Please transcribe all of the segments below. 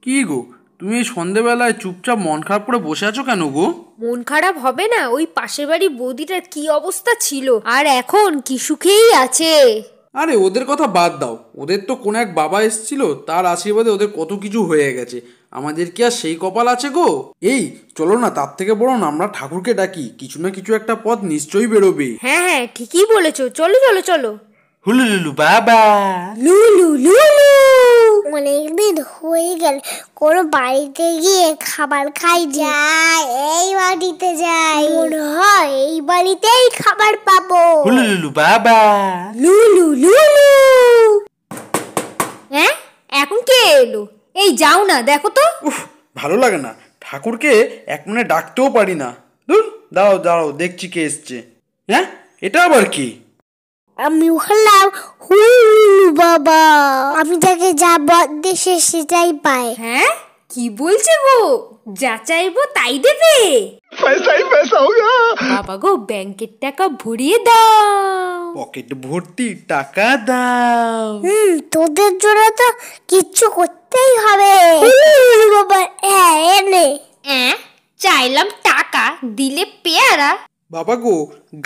কি গো, তুমি এই সন্ধেবেলায় চুপচাপ মন খারাপ করে বসে আছো কেন গো? মন খারাপ হবে না? ওই পাশের বাড়ির বৌদিটার কি অবস্থা ছিল, আর এখন কি সুখেই আছে। আরে ওদের কথা বাদ দাও, ওদের তো কোন এক বাবা এসেছিল, তার আশীর্বাদে ওদের কত কিছু হয়ে গেছে। আমাদের কি আর সেই কপাল আছে গো? এই চলো না, তার থেকে বরং আমরা ঠাকুরকে ডাকি, কিছু না কিছু একটা পথ নিশ্চয়ই বেরোবে। হ্যাঁ হ্যাঁ, ঠিকই বলেছো, চলো চলো চলো। হুলুলুলু বাবা, লুলু লুলু। অনেকদিন হয়ে গেল কোনো বাড়িতে গিয়ে খাবার খাই যাই, এই বাড়িতে যাই, মনে হয় এই বাড়িতেই খাবার পাবো। হুলুলুলু বাবা। লুলু লুলু। হ্যাঁ, এখন কে এলো? এই যাও না, দেখো তো। উফ, ভালো লাগে না, ঠাকুরকে এক মনে ডাকতেও পারি না। ধুর, দাঁড়াও দাঁড়াও, দেখছি কে এসছে। হ্যাঁ, এটা আবার কি? আমি হলাম হুলু বাবা, আমি যাকে যা দেশে সেটাই পাই। হ্যাঁ, কি বলছে গো? যা চাইবো তাই দেবে? पैसा ही पैसा होगा। বাবা গো, ব্যাংকের টাকা ভরিয়ে দাও। পকেট ভর্তি টাকা দাও। তোদের জন্য তো কিচ্ছু করতেই হবে। হুলু বাবা, হ্যাঁ এনে। চাইলাম টাকা, দিলে পেয়ারা। বাবা গো,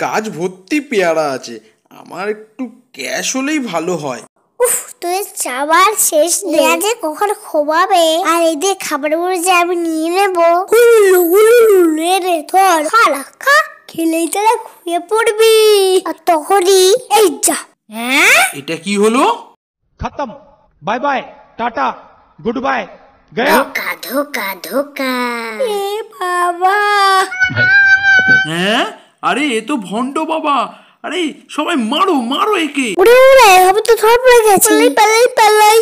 গাছ ভর্তি পেয়ারা আছে, আমার একটু ক্যাশ হলেই ভালো হয়। উফ, তোদের চাবার শেষ নেই, যে কখন খোবাবে। আর এদের খাবারগুলো যে আমি নিয়ে নেবো। হুলু হুলু রে ধর, খালা খা, খেলেই তারা খুঁয়ে পড়বি। আর তখনই এই যা। হ্যাঁ, এটা কি হলো? खत्म, bye bye, tata, goodbye, गया। ধোকা ধোকা ধোকা। এ বাবা, হ্যাঁ, আরে এ তো ভণ্ড বাবা। আরে সবাই মারো মারো একে। উড়ে উড়ে আমি তো ধর পড়ে গেছি। পালাই পালাই পালাই।